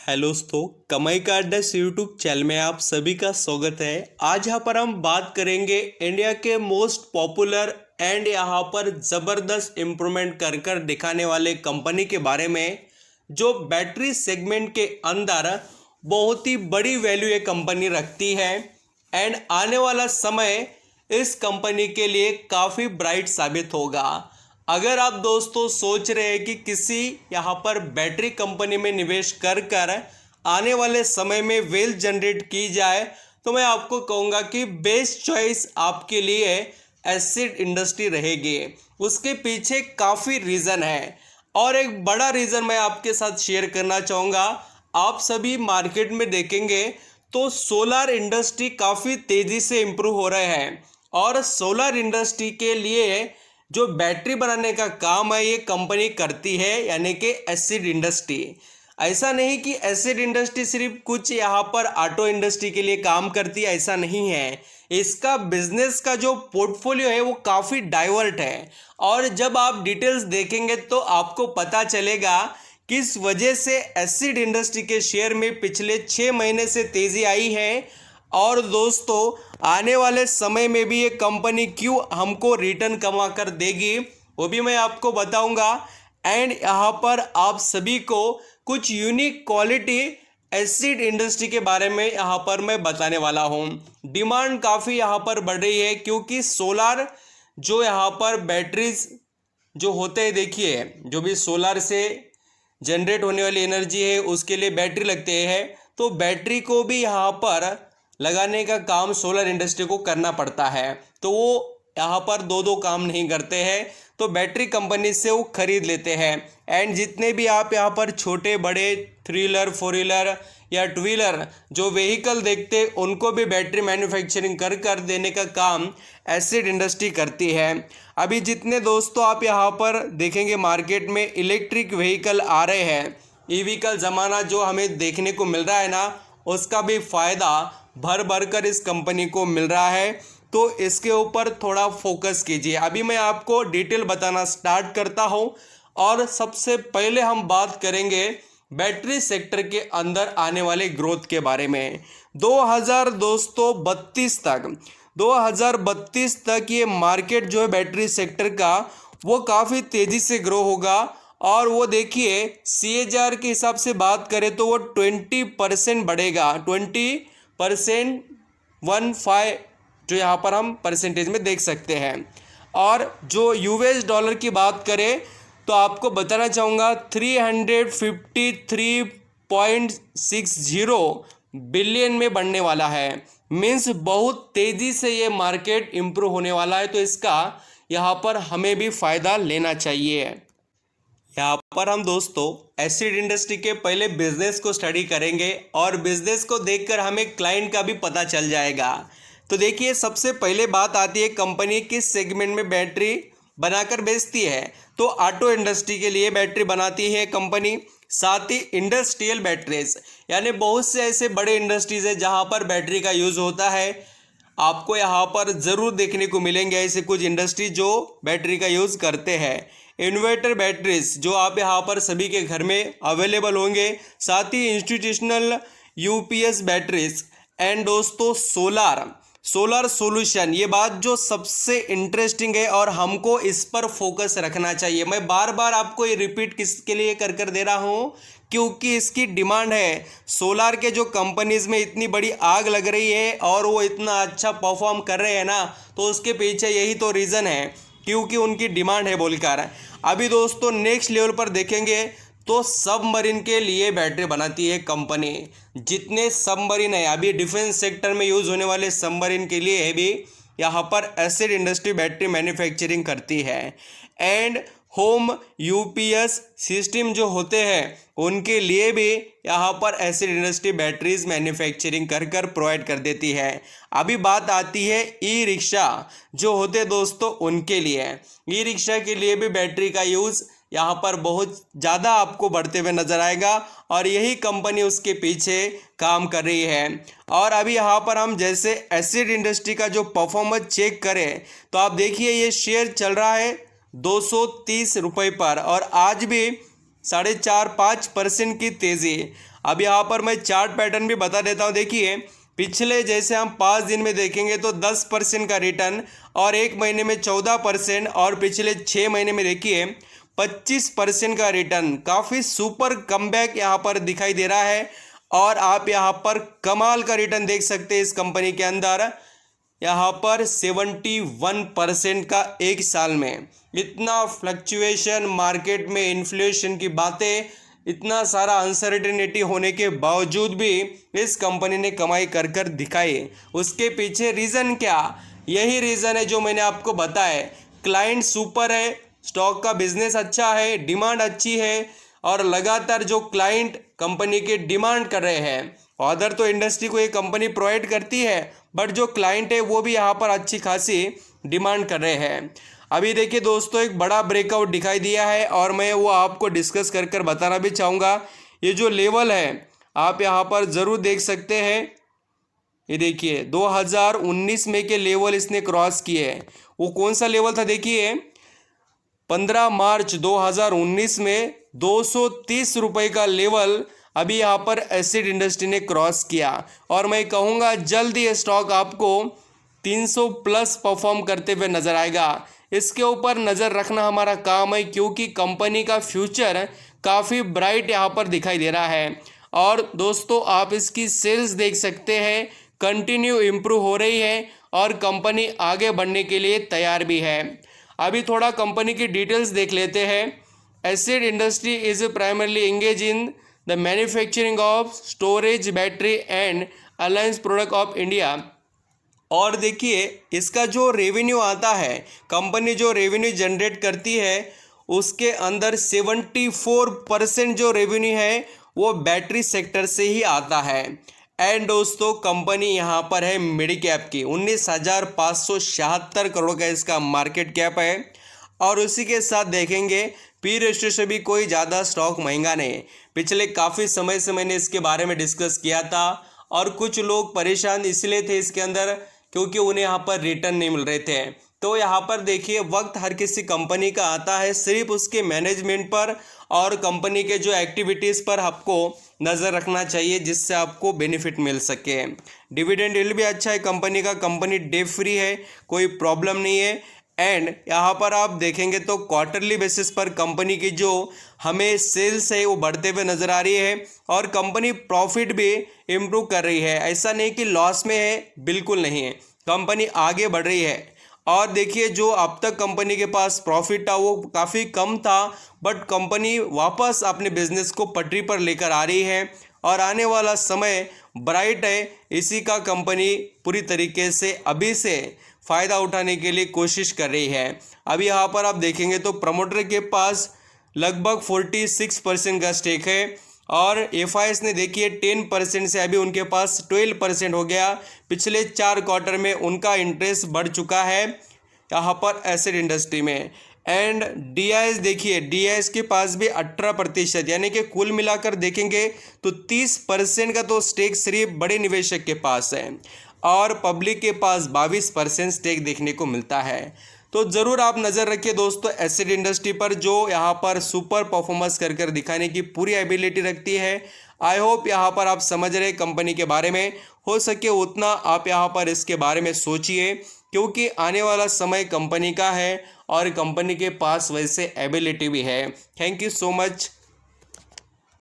Hello दोस्तों, कमाई का अड्डा यूट्यूब चैनल में आप सभी का स्वागत है। आज यहाँ पर हम बात करेंगे इंडिया के मोस्ट पॉपुलर एंड यहाँ पर ज़बरदस्त इम्प्रूवमेंट कर कर दिखाने वाले कंपनी के बारे में, जो बैटरी सेगमेंट के अंदर बहुत ही बड़ी वैल्यू ये कंपनी रखती है एंड आने वाला समय इस कंपनी के लिए काफ़ी ब्राइट साबित होगा। अगर आप दोस्तों सोच रहे हैं कि किसी यहाँ पर बैटरी कंपनी में निवेश कर कर आने वाले समय में वेल्थ जनरेट की जाए, तो मैं आपको कहूँगा कि बेस्ट चॉइस आपके लिए एसिड इंडस्ट्री रहेगी। उसके पीछे काफ़ी रीज़न है और एक बड़ा रीज़न मैं आपके साथ शेयर करना चाहूँगा। आप सभी मार्केट में देखेंगे तो सोलर इंडस्ट्री काफ़ी तेज़ी से इम्प्रूव हो रहे हैं और सोलर इंडस्ट्री के लिए जो बैटरी बनाने का काम है ये कंपनी करती है, यानी कि एसिड इंडस्ट्री। ऐसा नहीं कि एसिड इंडस्ट्री सिर्फ कुछ यहाँ पर ऑटो इंडस्ट्री के लिए काम करती है, ऐसा नहीं है। इसका बिजनेस का जो पोर्टफोलियो है वो काफ़ी डाइवर्ट है और जब आप डिटेल्स देखेंगे तो आपको पता चलेगा किस वजह से एसिड इंडस्ट्री के शेयर में पिछले 6 महीने से तेज़ी आई है और दोस्तों आने वाले समय में भी ये कंपनी क्यों हमको रिटर्न कमा कर देगी वो भी मैं आपको बताऊंगा। एंड यहाँ पर आप सभी को कुछ यूनिक क्वालिटी एसिड इंडस्ट्री के बारे में यहाँ पर मैं बताने वाला हूँ। डिमांड काफ़ी यहाँ पर बढ़ रही है क्योंकि सोलार जो यहाँ पर बैटरीज जो होते हैं, देखिए जो भी सोलार से जनरेट होने वाली एनर्जी है उसके लिए बैटरी लगते हैं, तो बैटरी को भी यहाँ पर लगाने का काम सोलर इंडस्ट्री को करना पड़ता है। तो वो यहाँ पर दो काम नहीं करते हैं, तो बैटरी कंपनी से वो खरीद लेते हैं। एंड जितने भी आप यहाँ पर छोटे बड़े 3 व्हीलर 4 व्हीलर या 2 व्हीलर जो व्हीकल देखते हैं उनको भी बैटरी मैन्युफैक्चरिंग कर देने का काम एसिड इंडस्ट्री करती है। अभी जितने दोस्तों आप यहाँ पर देखेंगे मार्केट में इलेक्ट्रिक व्हीकल आ रहे हैं, ईवी का ज़माना जो हमें देखने को मिल रहा है ना, उसका भी फ़ायदा भर कर इस कंपनी को मिल रहा है। तो इसके ऊपर थोड़ा फोकस कीजिए। अभी मैं आपको डिटेल बताना स्टार्ट करता हूं और सबसे पहले हम बात करेंगे बैटरी सेक्टर के अंदर आने वाले ग्रोथ के बारे में। 2032 तक ये मार्केट जो है बैटरी सेक्टर का वो काफ़ी तेज़ी से ग्रो होगा और वो देखिए CAGR के हिसाब से बात करें तो वो 20% बढ़ेगा। 20% 15 जो यहाँ पर हम परसेंटेज में देख सकते हैं। और जो US डॉलर की बात करें तो आपको बताना चाहूँगा 353.60 बिलियन में बढ़ने वाला है। मीन्स बहुत तेज़ी से ये मार्केट इम्प्रूव होने वाला है, तो इसका यहाँ पर हमें भी फ़ायदा लेना चाहिए। यहाँ पर हम दोस्तों एसिड इंडस्ट्री के पहले बिजनेस को स्टडी करेंगे और बिजनेस को देखकर हमें क्लाइंट का भी पता चल जाएगा। तो देखिए सबसे पहले बात आती है कंपनी किस सेगमेंट में बैटरी बनाकर बेचती है। तो ऑटो इंडस्ट्री के लिए बैटरी बनाती है कंपनी, साथ ही इंडस्ट्रियल बैटरीज यानी बहुत से ऐसे बड़े इंडस्ट्रीज है जहाँ पर बैटरी का यूज़ होता है। आपको यहाँ पर ज़रूर देखने को मिलेंगे ऐसे कुछ इंडस्ट्री जो बैटरी का यूज़ करते हैं। इन्वर्टर बैटरीज जो आप यहाँ पर सभी के घर में अवेलेबल होंगे, साथ ही इंस्टीट्यूशनल UPS बैटरीज एंड दोस्तों सोलर सॉल्यूशन। ये बात जो सबसे इंटरेस्टिंग है और हमको इस पर फोकस रखना चाहिए। मैं बार बार आपको ये रिपीट किसके लिए कर दे रहा हूँ, क्योंकि इसकी डिमांड है। सोलार के जो कंपनीज में इतनी बड़ी आग लग रही है और वो इतना अच्छा परफॉर्म कर रहे हैं ना, तो उसके पीछे यही तो रीज़न है, क्योंकि उनकी डिमांड है बोलकर। अभी दोस्तों नेक्स्ट लेवल पर देखेंगे तो सबमरीन के लिए बैटरी बनाती है कंपनी। जितने सबमरीन है अभी डिफेंस सेक्टर में यूज़ होने वाले सबमरीन के लिए भी यहाँ पर एसिड इंडस्ट्री बैटरी मैन्युफैक्चरिंग करती है। एंड होम UPS सिस्टम जो होते हैं उनके लिए भी यहाँ पर एसिड इंडस्ट्री बैटरीज मैन्युफैक्चरिंग कर प्रोवाइड कर देती है। अभी बात आती है ई रिक्शा जो होते दोस्तों उनके लिए। ई रिक्शा के लिए भी बैटरी का यूज़ यहाँ पर बहुत ज़्यादा आपको बढ़ते हुए नज़र आएगा और यही कंपनी उसके पीछे काम कर रही है। और अभी यहाँ पर हम जैसे एसिड इंडस्ट्री का जो परफॉर्मेंस चेक करें तो आप देखिए ये शेयर चल रहा है 230 रुपये पर और आज भी 4.5% की तेज़ी। अब यहाँ पर मैं चार्ट पैटर्न भी बता देता हूँ। देखिए पिछले जैसे हम 5 दिन में देखेंगे तो 10% का रिटर्न, और 1 महीने में 14%, और पिछले 6 महीने में देखिए 25% का रिटर्न। काफ़ी सुपर कमबैक यहाँ पर दिखाई दे रहा है, और आप यहाँ पर कमाल का रिटर्न देख सकते हैं इस कंपनी के अंदर। यहाँ पर 71% का एक साल में। इतना फ्लक्चुएशन मार्केट में, इन्फ्लेशन की बातें, इतना सारा अनसर्टेनिटी होने के बावजूद भी इस कंपनी ने कमाई कर कर दिखाई। उसके पीछे रीज़न क्या? यही रीज़न है जो मैंने आपको बताया। क्लाइंट सुपर है, स्टॉक का बिजनेस अच्छा है, डिमांड अच्छी है, और लगातार जो क्लाइंट कंपनी के डिमांड कर रहे हैं। अदर तो इंडस्ट्री को ये कंपनी प्रोवाइड करती है, बट जो क्लाइंट है वो भी यहाँ पर अच्छी खासी डिमांड कर रहे हैं। अभी देखिए दोस्तों, एक बड़ा ब्रेकआउट दिखाई दिया है, और मैं वो आपको डिस्कस कर कर बताना भी चाहूँगा। ये जो लेवल है आप यहाँ पर ज़रूर देख सकते हैं। ये देखिए 2019 में के लेवल इसने क्रॉस किए हैं। वो कौन सा लेवल था? देखिए 15 मार्च 2019 में 230 रुपये का लेवल अभी यहाँ पर एसिड इंडस्ट्री ने क्रॉस किया, और मैं कहूँगा जल्द ही स्टॉक आपको 300 प्लस परफॉर्म करते हुए नजर आएगा। इसके ऊपर नज़र रखना हमारा काम है, क्योंकि कंपनी का फ्यूचर काफ़ी ब्राइट यहाँ पर दिखाई दे रहा है। और दोस्तों आप इसकी सेल्स देख सकते हैं, कंटिन्यू इम्प्रूव हो रही है, और कंपनी आगे बढ़ने के लिए तैयार भी है। अभी थोड़ा कंपनी की डिटेल्स देख लेते हैं। Acid industry is primarily engage in the manufacturing of storage, battery and alliance product of India. और देखिए इसका जो रेवेन्यू आता है, कंपनी जो रेवेन्यू जनरेट करती है, उसके अंदर 74% जो रेवेन्यू है वो बैटरी सेक्टर से ही आता है। एंड दोस्तों कंपनी यहाँ पर है मिड कैप की, 19,576 करोड़ का इसका मार्केट कैप है। और उसी के साथ देखेंगे पी रेशियो से भी कोई ज़्यादा स्टॉक महंगा नहीं। पिछले काफ़ी समय से मैंने इसके बारे में डिस्कस किया था, और कुछ लोग परेशान इसलिए थे इसके अंदर क्योंकि उन्हें यहाँ पर रिटर्न नहीं मिल रहे थे। तो यहाँ पर देखिए वक्त हर किसी कंपनी का आता है, सिर्फ उसके मैनेजमेंट पर और कंपनी के जो एक्टिविटीज़ पर आपको नज़र रखना चाहिए, जिससे आपको बेनिफिट मिल सके। डिविडेंड यील्ड भी अच्छा है कंपनी का, कंपनी डेट फ्री है, कोई प्रॉब्लम नहीं है। एंड यहाँ पर आप देखेंगे तो क्वार्टरली बेसिस पर कंपनी की जो हमें सेल्स है वो बढ़ते हुए नज़र आ रही है, और कंपनी प्रॉफिट भी इम्प्रूव कर रही है। ऐसा नहीं कि लॉस में है, बिल्कुल नहीं है, कंपनी आगे बढ़ रही है। और देखिए जो अब तक कंपनी के पास प्रॉफिट था वो काफ़ी कम था, बट कंपनी वापस अपने बिजनेस को पटरी पर लेकर आ रही है, और आने वाला समय ब्राइट है। इसी का कंपनी पूरी तरीके से अभी से फ़ायदा उठाने के लिए कोशिश कर रही है। अभी यहाँ पर आप देखेंगे तो प्रमोटर के पास लगभग 46% का स्टेक है, और एफआईएस ने देखिए 10% से अभी उनके पास 12% हो गया। पिछले 4 क्वार्टर में उनका इंटरेस्ट बढ़ चुका है यहाँ पर एसिड इंडस्ट्री में। एंड डीआईएस देखिए, डीआईएस के पास भी 18%, यानी कि कुल मिलाकर देखेंगे तो 30% का तो स्टेक सिर्फ बड़े निवेशक के पास है, और पब्लिक के पास 22% स्टेक देखने को मिलता है। तो ज़रूर आप नज़र रखिए दोस्तों एसिड इंडस्ट्री पर, जो यहाँ पर सुपर परफॉर्मेंस कर कर दिखाने की पूरी एबिलिटी रखती है। आई होप यहाँ पर आप समझ रहे कंपनी के बारे में, हो सके उतना आप यहाँ पर इसके बारे में सोचिए, क्योंकि आने वाला समय कंपनी का है, और कंपनी के पास वैसे एबिलिटी भी है। Thank you so much.